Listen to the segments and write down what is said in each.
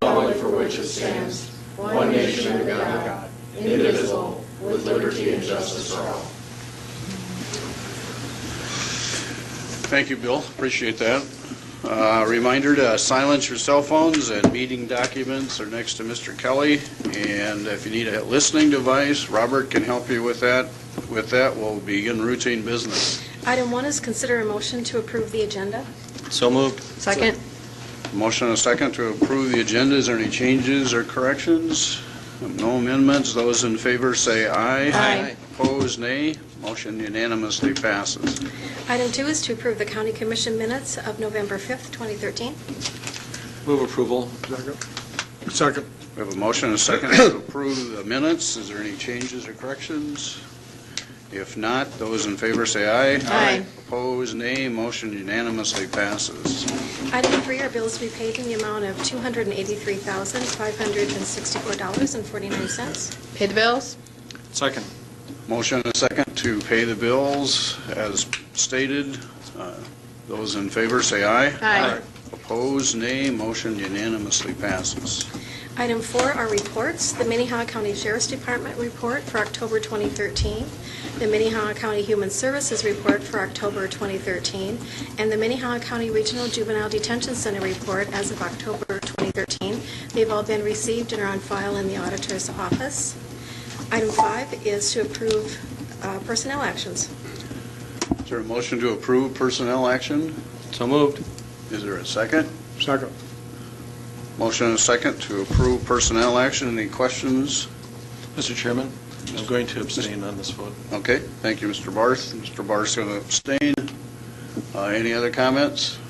republic for which it stands, one nation under God, indivisible, with liberty and justice for all. Thank you, Bill. Appreciate that. Reminder to silence your cell phones, and meeting documents are next to Mr. Kelly. And if you need a listening device, Robert can help you with that. With that, we'll begin routine business. Item 1 is consider a motion to approve the agenda. So moved. Second. Motion and a second to approve the agenda. Is there any changes or corrections? No amendments. Those in favor say aye. Aye. Opposed, nay. Motion unanimously passes. Item 2 is to approve the County Commission minutes of November 5th, 2013. Move approval. Second. We have a motion and a second to approve the minutes. Is there any changes or corrections? If not, those in favor say aye. Aye. Opposed, nay. Motion unanimously passes. Item 3 are bills to be paid in the amount of $283,564.49. Pay the bills? Second. Motion and a second to pay the bills as stated. Those in favor say aye. Aye. Opposed, nay. Motion unanimously passes. Item 4 are reports. The Minnehaha County Sheriff's Department report for October 2013, the Minnehaha County Human Services report for October 2013, and the Minnehaha County Regional Juvenile Detention Center report as of October 2013. They've all been received and are on file in the auditor's office. Item 5 is to approve personnel actions. Is there a motion to approve personnel action? So moved. Is there a second? Second. Motion and a second to approve personnel action. Any questions? Mr. Chairman, I'm going to abstain on this vote. Okay, thank you, Mr. Barth. Mr. Barth's going to abstain. Any other comments?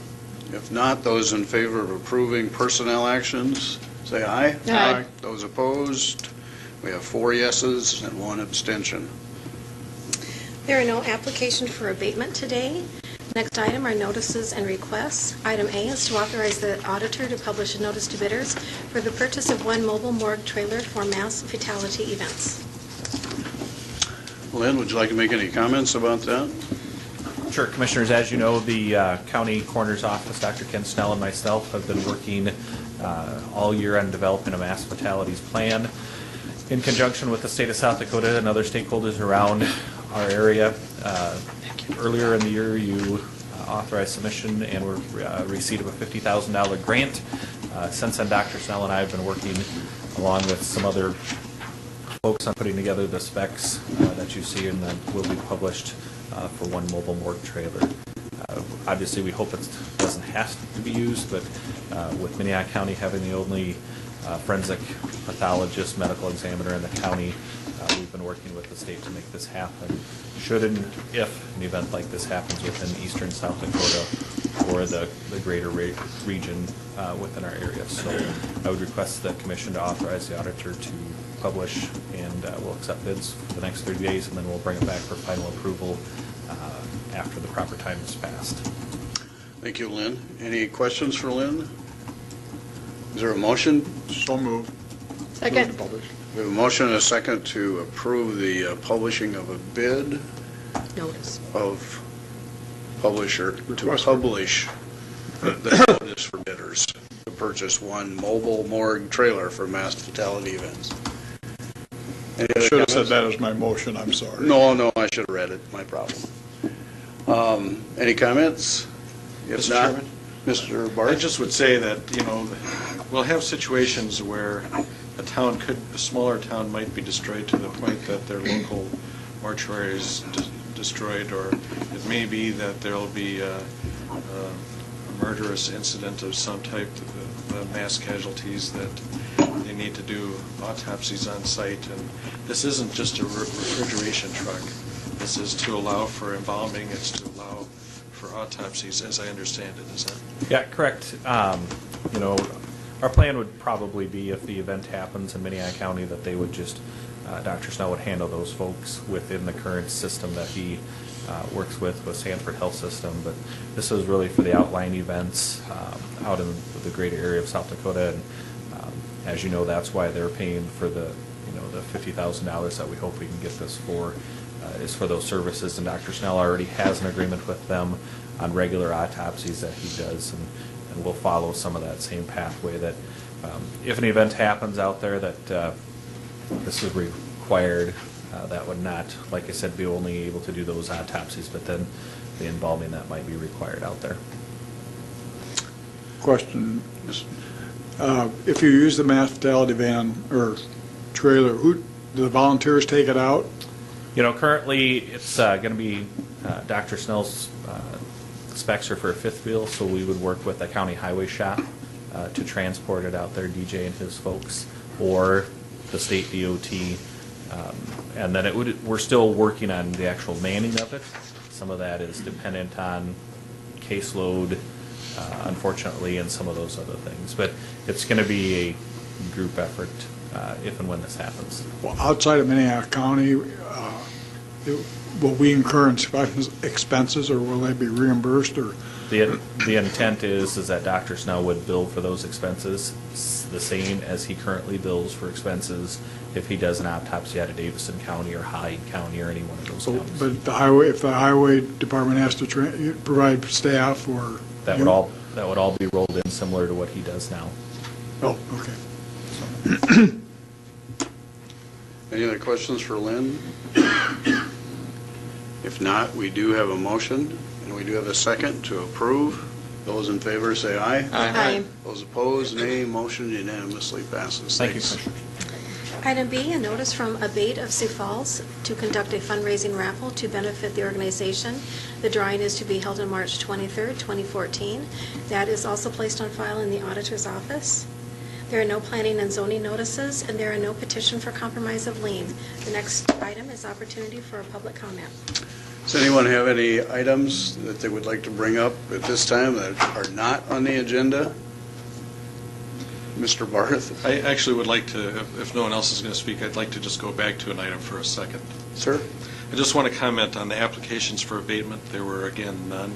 If not, those in favor of approving personnel actions, say aye. Aye. Those opposed? We have 4 yeses and 1 abstention. There are no applications for abatement today. Next item are notices and requests. Item A is to authorize the auditor to publish a notice to bidders for the purchase of 1 mobile morgue trailer for mass fatality events. Lynn, would you like to make any comments about that? Sure, Commissioners. As you know, the County Coroner's Office, Dr. Ken Snell and myself have been working all year on developing a mass fatalities plan in conjunction with the state of South Dakota and other stakeholders around our area. Earlier in the year, you authorized submission and receipt of a $50,000 grant. Since then, Dr. Snell and I have been working along with some other folks on putting together the specs that you see and that will be published for 1 mobile morgue trailer. Obviously, we hope it doesn't have to be used, but with Minnehaha County having the only forensic pathologist, medical examiner in the county, we've been working with the state to make this happen. Should and if an event like this happens within eastern South Dakota or the greater region within our area. So I would request the Commission to authorize the auditor to publish, and we'll accept bids for the next 30 days, and then we'll bring it back for final approval after the proper time is passed. Thank you, Lynn. Any questions for Lynn? Is there a motion? So moved. Second. Move to publish. We have a motion and a second to approve the publishing of a bid Notice. of publisher to Request. publish the notice for bidders to purchase 1 mobile morgue trailer for mass fatality events. Any I other should have said comments? that as my motion, I'm sorry. No, I should have read it. My problem. Any comments? If Mr. not, Chairman? Mr. I Barth? just would say that, we'll have situations where a smaller town might be destroyed to the point that their local mortuary is destroyed, or it may be that there'll be a murderous incident of some type, the mass casualties that they need to do autopsies on site. And this isn't just a refrigeration truck. This is to allow for embalming. It's to allow for autopsies, as I understand it. Is that? Yeah, correct. Our plan would probably be, if the event happens in Minnehaha County, that they would just, Dr. Snell would handle those folks within the current system that he works with Sanford Health System. But this is really for the outlying events out in the greater area of South Dakota. And as you know, that's why they're paying for the $50,000 that we hope we can get this for, is for those services. And Dr. Snell already has an agreement with them on regular autopsies that he does, and we'll follow some of that same pathway that If an event happens out there that this is required, that would not, like I said, be only able to do those autopsies, but then the embalming that might be required out there. Question. If you use the mass fatality van or trailer, who, do the volunteers take it out? You know, currently it's going to be Dr. Snell's specs are for a fifth wheel, so we would work with the county highway shop to transport it out there, DJ and his folks, or the state DOT. And then we're still working on the actual manning of it. Some of that is dependent on caseload, unfortunately, and some of those other things. But it's going to be a group effort if and when this happens. Well, outside of Minnehaha County, will we incur expenses, or will they be reimbursed? Or the intent is that Dr. Snell would bill for those expenses the same as he currently bills for expenses if he does an autopsy out of Davison County or Hyde County or any one of those counties. But if the highway department has to provide staff, or that would all be rolled in similar to what he does now. Oh, okay. Any other questions for Lynn? If not, we do have a motion, and we do have a second to approve. Those in favor say aye. Aye. Those opposed, nay. Motion unanimously passes. Thank you, Thanks. Commissioner. Item B, a notice from Abate of Sioux Falls to conduct a fundraising raffle to benefit the organization. The drawing is to be held on March 23rd, 2014. That is also placed on file in the auditor's office. There are no planning and zoning notices, and there are no petition for compromise of lien. The next item is opportunity for a public comment. Does anyone have any items that they would like to bring up at this time that are not on the agenda? Mr. Barth? I actually would like to, if no one else is going to speak, I'd like to just go back to an item for a second. Sir? I just want to comment on the applications for abatement. There were, again, none.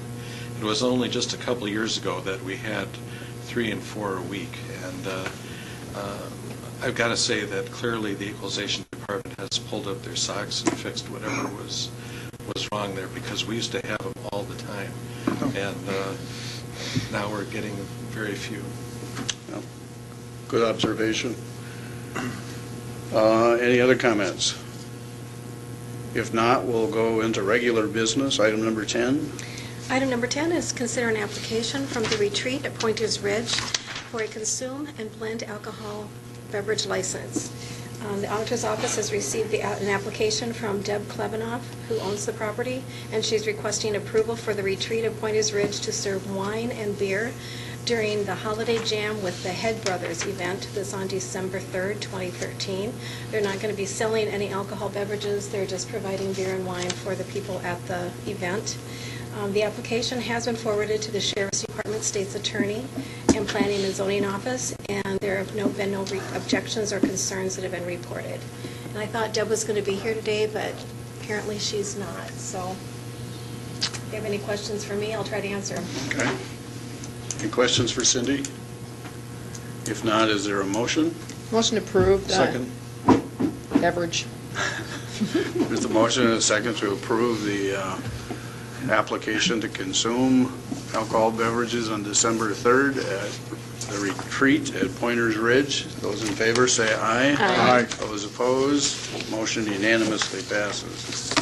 It was only just a couple of years ago that we had 3 and 4 a week. And I've got to say that clearly the equalization department has pulled up their socks and fixed whatever was wrong there, because we used to have them all the time. And now we're getting very few. No. Good observation. Any other comments? If not, we'll go into regular business. Item number 10. Item number 10 is consider an application from the Retreat at Pointers Ridge for a consume and blend alcohol beverage license. The auditor's office has received an application from Deb Klebanoff, who owns the property, and she's requesting approval for the Retreat at Pointers Ridge to serve wine and beer during the Holiday Jam with the Head Brothers event that's on December 3rd, 2013. They're not going to be selling any alcohol beverages. They're just providing beer and wine for the people at the event. The application has been forwarded to the Sheriff's Department, State's Attorney, and Planning and Zoning Office, and there have been no objections or concerns that have been reported. And I thought Deb was going to be here today, but apparently she's not. So if you have any questions for me, I'll try to answer them. Okay. Any questions for Cindy? If not, is there a motion? Motion approved. Second. Beverage. There's a motion and a second to approve the application to consume alcohol beverages on December 3rd at the Retreat at Pointers Ridge. Those in favor say aye. Aye. Those opposed, motion unanimously passes.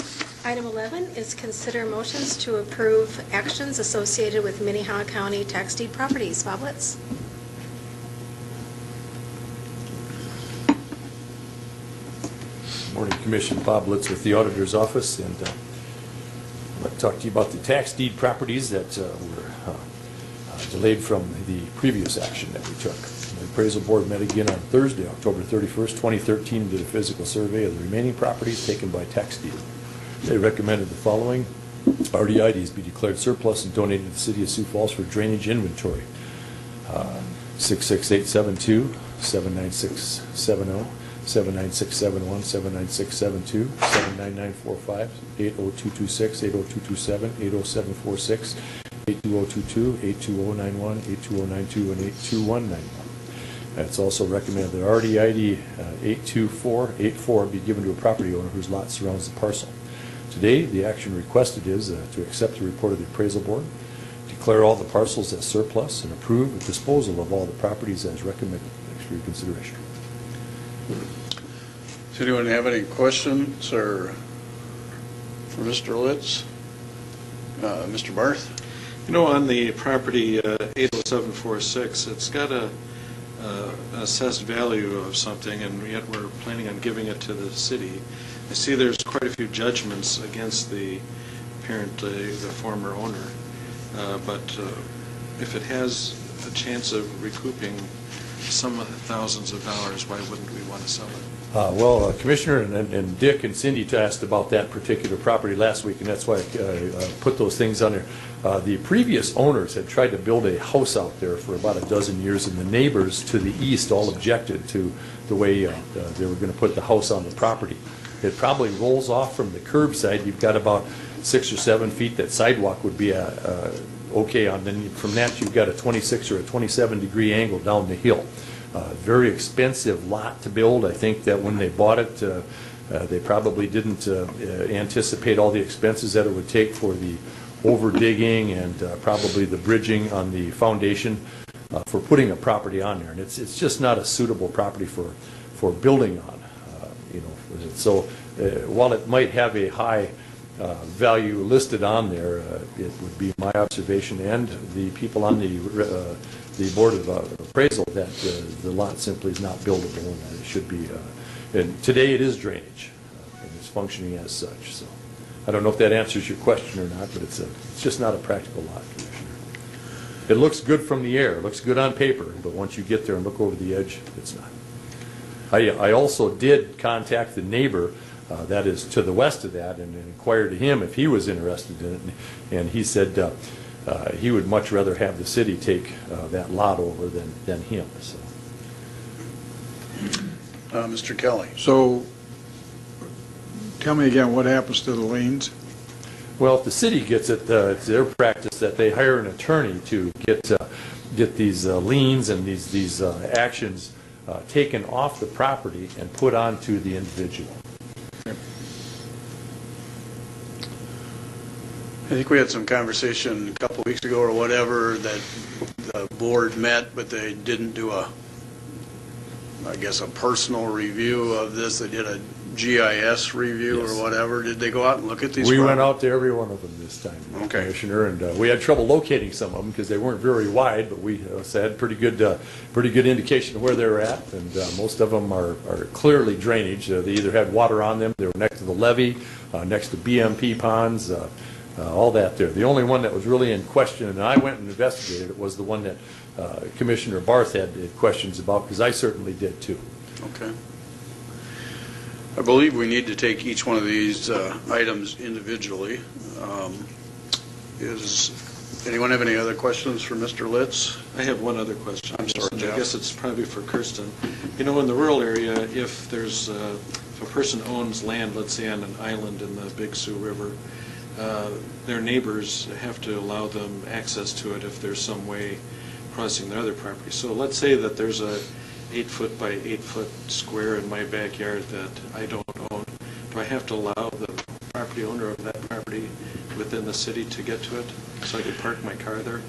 Item 11 is consider motions to approve actions associated with Minnehaha County tax deed properties. Bob Litz. Morning, Commission. Bob Litz with the Auditor's Office, and I'd like to talk to you about the tax deed properties that were delayed from the previous action that we took. The Appraisal Board met again on Thursday, October 31st, 2013, and did a physical survey of the remaining properties taken by tax deed. They recommended the following. RDIDs be declared surplus and donated to the City of Sioux Falls for drainage inventory. 66872, 79670, 79671, 79672, 79945, 80226, 80227, 80746, 82022, 82091, 82092, and 82191. It's also recommended that RDID 82484 be given to a property owner whose lot surrounds the parcel. Today, the action requested is to accept the report of the Appraisal Board, declare all the parcels as surplus, and approve the disposal of all the properties as recommended. for your consideration. Does anyone have any questions or for Mr. Litz? Mr. Barth? You know, on the property 80746, it's got a assessed value of something, and yet we're planning on giving it to the city. I see there's quite a few judgments against the apparently the former owner, but if it has a chance of recouping some thousands of dollars, why wouldn't we want to sell it? Well, Commissioner and Dick and Cindy asked about that particular property last week, and that's why I put those things on there. The previous owners had tried to build a house out there for about a dozen years, and the neighbors to the east all objected to the way they were going to put the house on the property. It probably rolls off from the curbside. You've got about 6 or 7 feet that sidewalk would be okay on. Then from that, you've got a 26 or a 27-degree angle down the hill. Very expensive lot to build. I think that when they bought it, they probably didn't anticipate all the expenses that it would take for the over-digging and probably the bridging on the foundation for putting a property on there. And it's just not a suitable property for building on. So while it might have a high value listed on there, it would be my observation and the people on the Board of Appraisal that the lot simply is not buildable, and it should be. And today it is drainage, and it's functioning as such. So I don't know if that answers your question or not, but it's just not a practical lot, Commissioner. It looks good from the air, it looks good on paper, but once you get there and look over the edge, it's not. I also did contact the neighbor that is to the west of that and inquired to him if he was interested in it, and he said he would much rather have the city take that lot over than him. So. Mr. Kelly? So, tell me again, what happens to the liens? Well, if the city gets it, it's their practice that they hire an attorney to get these liens and these actions taken off the property and put onto the individual. I think we had some conversation a couple weeks ago or whatever that the board met, but they didn't do a personal review of this. They did a GIS review or whatever. Did they go out and look at these? We went out to every one of them this time, Commissioner, and we had trouble locating some of them because they weren't very wide, but we had pretty good indication of where they were at, and most of them are clearly drainage. They either had water on them, they were next to the levee, next to BMP ponds, all that there. The only one that was really in question, and I went and investigated it, was the one that Commissioner Barth had questions about, because I certainly did too. Okay. I believe we need to take each one of these items individually. Does anyone have any other questions for Mr. Litz? I have one other question. I'm sorry, Jeff. I guess it's probably for Kirsten. You know, in the rural area, if there's if a person owns land, let's say on an island in the Big Sioux River, their neighbors have to allow them access to it if there's some way crossing their other property. So let's say that there's a 8-foot by 8-foot square in my backyard that I don't own. Do I have to allow the property owner of that property within the city to get to it so I can park my car there?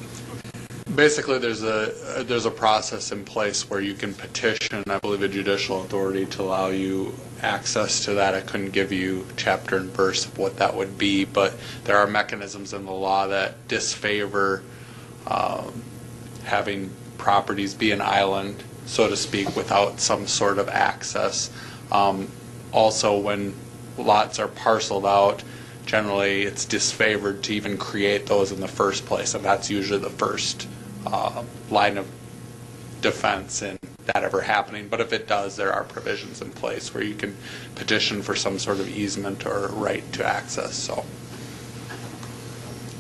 Basically, there's a process in place where you can petition, I believe, a judicial authority to allow you access to that. I couldn't give you chapter and verse of what that would be, but there are mechanisms in the law that disfavor having properties be an island, so to speak, without some sort of access. Also, when lots are parceled out, generally it's disfavored to even create those in the first place, and that's usually the first line of defense in that ever happening. But if it does, there are provisions in place where you can petition for some sort of easement or right to access. So,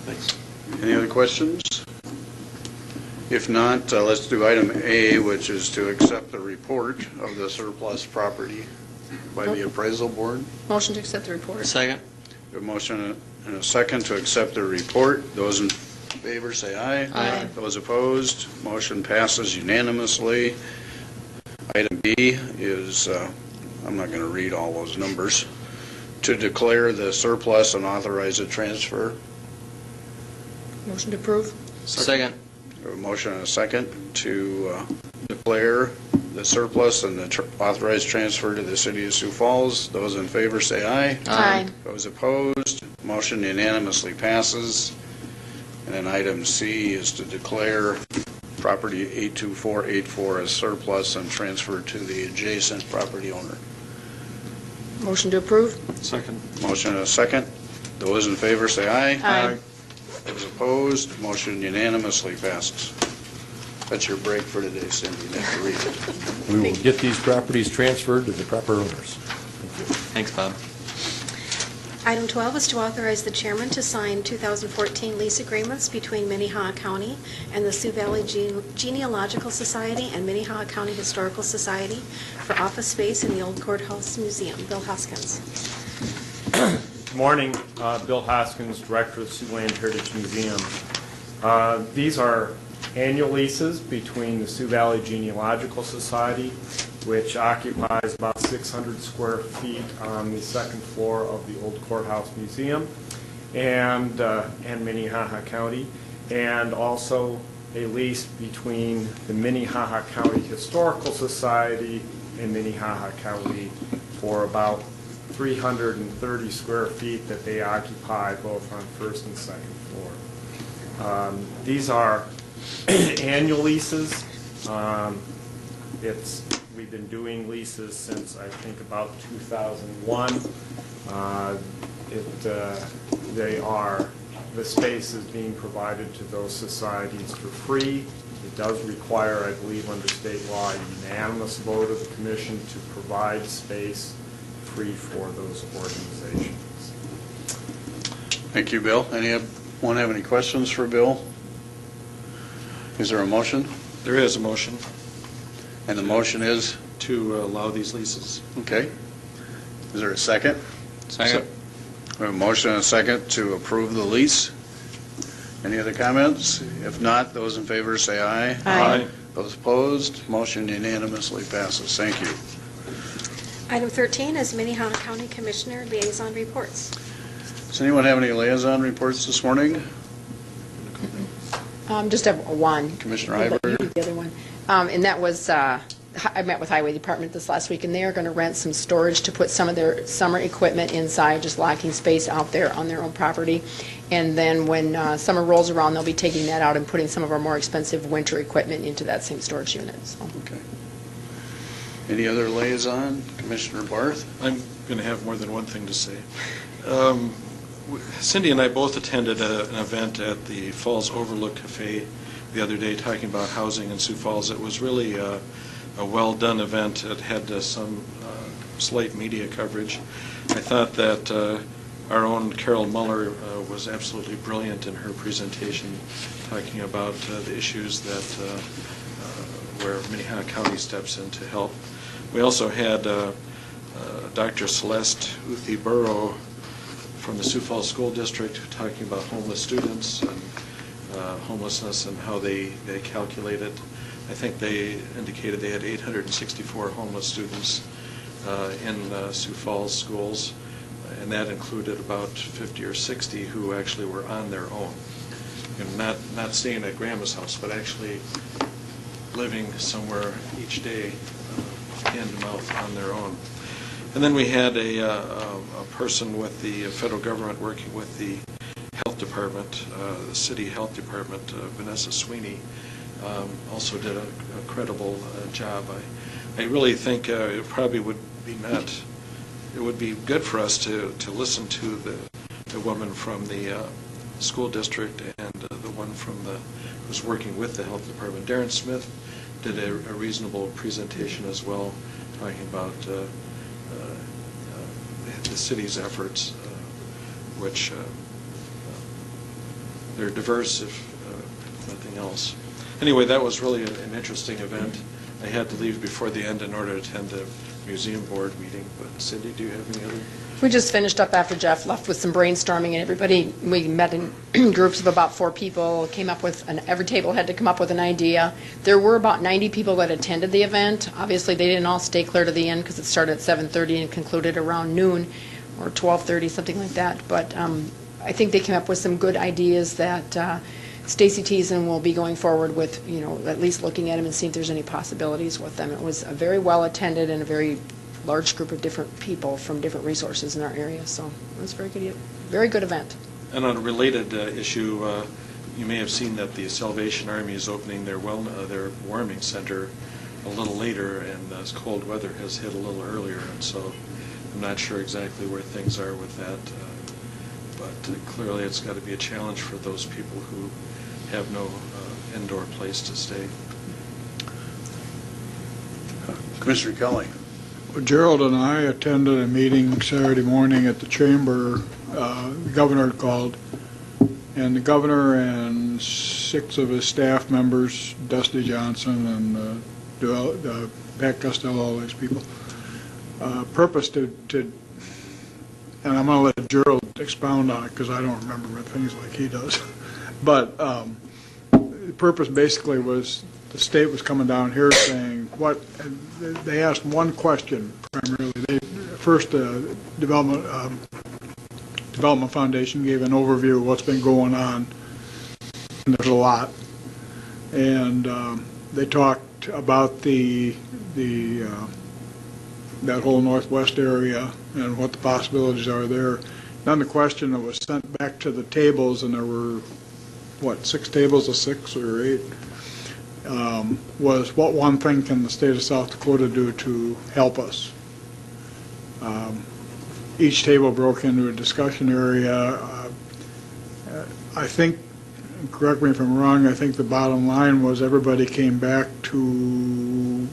Thanks. Any other questions? If not, let's do item A, which is to accept the report of the surplus property by the appraisal board. Motion to accept the report. Second. A motion and a second to accept the report. Those in favor say aye. Aye. Those opposed, motion passes unanimously. Item B is, I'm not going to read all those numbers, to declare the surplus and authorize a transfer. Motion to approve. Second. A motion and a second to declare the surplus and the authorized transfer to the city of Sioux Falls. Those in favor say aye. Aye. Those opposed, motion unanimously passes. And then item C is to declare property 82484 as surplus and transfer to the adjacent property owner. Motion to approve? Second. Motion and a second. Those in favor say aye. Aye. Those opposed, motion unanimously passes. That's your break for today, Cindy. You have to read it. We will get these properties transferred to the proper owners. Thanks, Bob. Item 12 is to authorize the chairman to sign 2014 lease agreements between Minnehaha County and the Sioux Valley Genealogical Society and Minnehaha County Historical Society for office space in the Old Courthouse Museum. Bill Hoskins. Good morning. Bill Hoskins, Director of the Siouxland Heritage Museum. These are annual leases between the Sioux Valley Genealogical Society, which occupies about 600 square feet on the second floor of the Old Courthouse Museum, and Minnehaha County, and also a lease between the Minnehaha County Historical Society and Minnehaha County for about 330 square feet that they occupy both on first and second floor. These are annual leases. We've been doing leases since I think about 2001. The space is being provided to those societies for free. It does require, I believe, under state law, a unanimous vote of the commission to provide space free for those organizations. Thank you, Bill. Anyone have any questions for Bill? Is there a motion? There is a motion And the motion is? to allow these leases. Okay. Is there a second? Second. We have a motion and a second to approve the lease. Any other comments? If not, those in favor say aye. Aye. Those opposed, motion unanimously passes. Thank you. Item 13 is Minnehaha County Commissioner Liaison Reports. Does anyone have any liaison reports this morning? Just have one. Commissioner I'll let you Heiberger? do the other one. And that was, I met with Highway Department this last week, and they are going to rent some storage to put some of their summer equipment inside, just locking space out there on their own property. And then when summer rolls around, they'll be taking that out and putting some of our more expensive winter equipment into that same storage unit. So. Okay. Any other liaison? Commissioner Barth? I'm going to have more than one thing to say. Cindy and I both attended an event at the Falls Overlook Cafe the other day talking about housing in Sioux Falls. It was really a well-done event. It had some slight media coverage. I thought that our own Carol Muller was absolutely brilliant in her presentation, talking about the issues that where Minnehaha County steps in to help. We also had Dr. Celeste Uthi-Burrow from the Sioux Falls School District talking about homeless students and homelessness and how they calculate it. I think they indicated they had 864 homeless students in Sioux Falls schools, and that included about 50 or 60 who actually were on their own, and not staying at grandma's house, but actually living somewhere each day, hand to mouth, on their own. And then we had a person with the federal government working with the health department, the city health department, Vanessa Sweeney, also did a credible job. I really think it probably would be it would be good for us to listen to the woman from the school district and the one from who's working with the health department. Darren Smith did a reasonable presentation as well, talking about the city's efforts, which they're diverse, if nothing else. Anyway, that was really an interesting event. I had to leave before the end in order to attend the museum board meeting. But Cindy, do you have any other? We just finished up after Jeff left with some brainstorming, and everybody, we met in groups of about 4 people, came up with, every table had to come up with an idea. There were about 90 people that attended the event. Obviously, they didn't all stay clear to the end because it started at 7:30 and concluded around noon or 12:30, something like that. But I think they came up with some good ideas that Stacy Teason will be going forward with, at least looking at them and seeing if there's any possibilities with them. It was a very well-attended and a very large group of different people from different resources in our area, so it was a very good event. And on a related issue, you may have seen that the Salvation Army is opening their warming center a little later, and as cold weather has hit a little earlier, and so I'm not sure exactly where things are with that, but clearly it's got to be a challenge for those people who have no indoor place to stay. Commissioner Kelly. Gerald and I attended a meeting Saturday morning at the chamber. The governor had called, and the governor and 6 of his staff members, Dusty Johnson and Pat Costello, all these people, purpose to, and I'm going to let Gerald expound on it because I don't remember things like he does, but the purpose basically was the state was coming down here saying they asked one question primarily. First, Development Foundation gave an overview of what's been going on, and there's a lot, and they talked about that whole northwest area and what the possibilities are there. Then the question that was sent back to the tables, and there were 6 tables of 6 or 8, was what one thing can the state of South Dakota do to help us. Each table broke into a discussion area. I think, correct me if I'm wrong, I think the bottom line was everybody came back to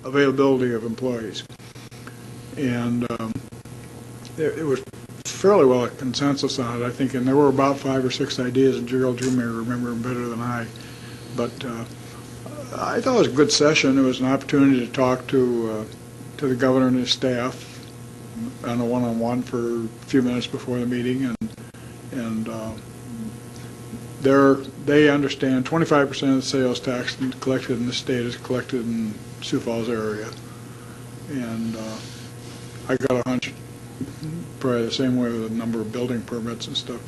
availability of employees. And it was fairly well a consensus on it, I think, and there were about 5 or 6 ideas, and Gerald, you may remember them better than I. But I thought it was a good session. It was an opportunity to talk to the governor and his staff on a one-on-one for a few minutes before the meeting, and they understand 25% of the sales tax collected in the state is collected in Sioux Falls area, and I got a hunch probably the same way with a number of building permits and stuff.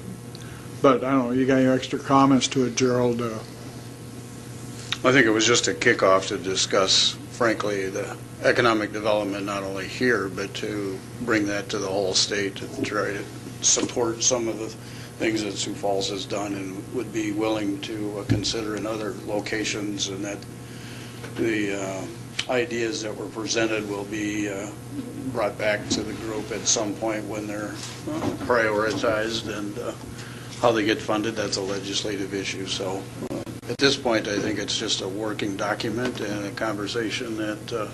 But I don't know, you got any extra comments to it, Gerald? I think it was just a kickoff to discuss, frankly, the economic development not only here, but to bring that to the whole state to try to support some of the things that Sioux Falls has done and would be willing to consider in other locations, and that the ideas that were presented will be brought back to the group at some point when they're prioritized, and how they get funded, that's a legislative issue. So at this point, I think it's just a working document and a conversation that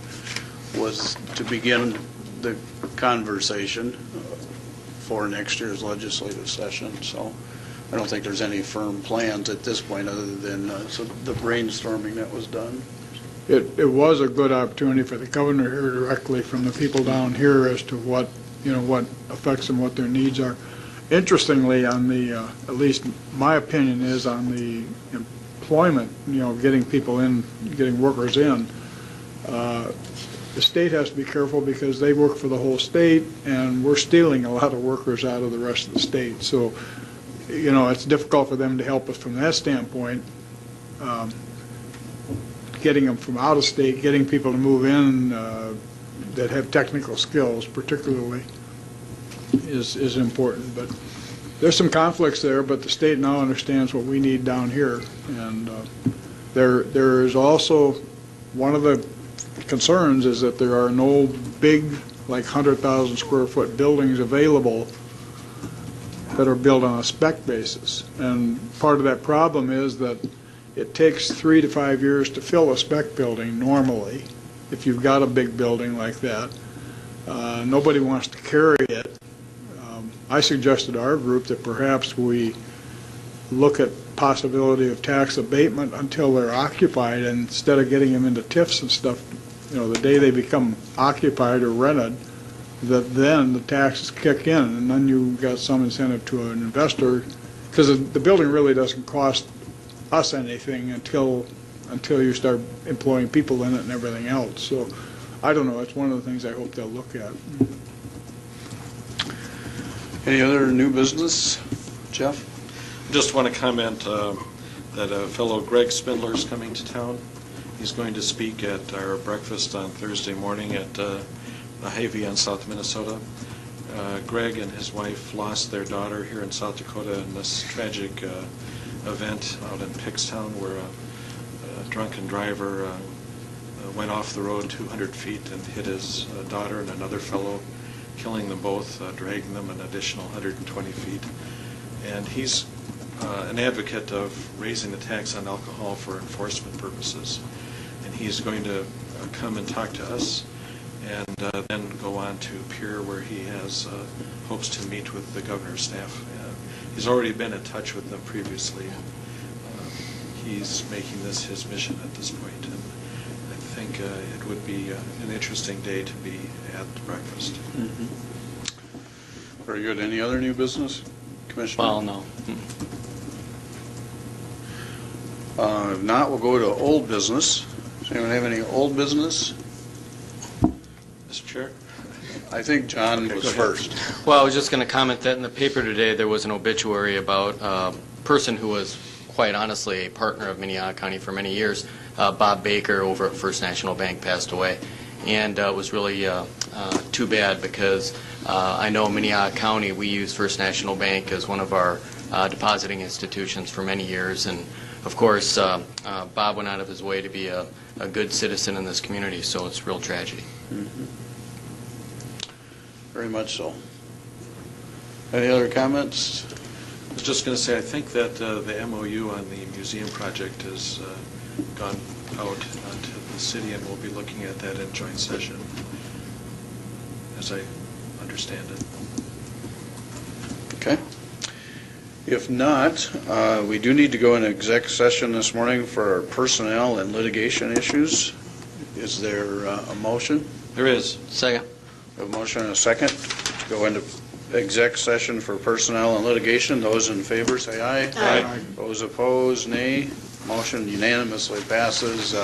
was to begin the conversation for next year's legislative session. So I don't think there's any firm plans at this point other than the brainstorming that was done. It was a good opportunity for the governor to hear directly from the people down here as to what affects them, what their needs are. Interestingly, on the at least my opinion is on the employment, getting people in, getting workers in. The state has to be careful because they work for the whole state, and we're stealing a lot of workers out of the rest of the state. So, it's difficult for them to help us from that standpoint. Getting them from out of state, getting people to move in that have technical skills particularly is important. But there's some conflicts there, but the state now understands what we need down here. And there is also one of the concerns is that there are no big, like 100,000 square foot buildings available that are built on a spec basis. And part of that problem is that it takes 3 to 5 years to fill a spec building normally, if you've got a big building like that. Nobody wants to carry it. I suggested to our group that perhaps we look at possibility of tax abatement until they're occupied, and instead of getting them into TIFs and stuff, the day they become occupied or rented, that then the taxes kick in, and then you've got some incentive to an investor, because the building really doesn't cost us anything until you start employing people in it and everything else. So I don't know, it's one of the things I hope they'll look at. Any other new business, Jeff? Just want to comment that a fellow Greg Spindler is coming to town. He's going to speak at our breakfast on Thursday morning at the Hy-Vee on South Minnesota. Greg and his wife lost their daughter here in South Dakota in this tragic event out in Pickstown where a drunken driver went off the road 200 feet and hit his daughter and another fellow, killing them both, dragging them an additional 120 feet. And he's an advocate of raising the tax on alcohol for enforcement purposes. And he's going to come and talk to us and then go on to Pierre where he has hopes to meet with the governor's staff. He's already been in touch with them previously. He's making this his mission at this point, and I think it would be an interesting day to be at breakfast. Mm-hmm. Very good. Any other new business, Commissioner? Well, no. If not, we'll go to old business. Does anyone have any old business? Mr. Chair? I think John was first. Well, I was just going to comment that in the paper today there was an obituary about a person who was quite honestly a partner of Minnehaha County for many years. Bob Baker over at First National Bank passed away, and it was really too bad because I know Minnehaha County, we use First National Bank as one of our depositing institutions for many years, and of course Bob went out of his way to be a good citizen in this community, so it's a real tragedy. Mm-hmm. Very much so. Any other comments? I was just going to say, I think that the MOU on the museum project has gone out to the city, and we'll be looking at that in joint session, as I understand it. Okay. If not, we do need to go into exec session this morning for personnel and litigation issues. Is there a motion? There is. Second. A motion and a second to go into exec session for personnel and litigation. Those in favor say aye. Aye. Those opposed, nay. Motion unanimously passes.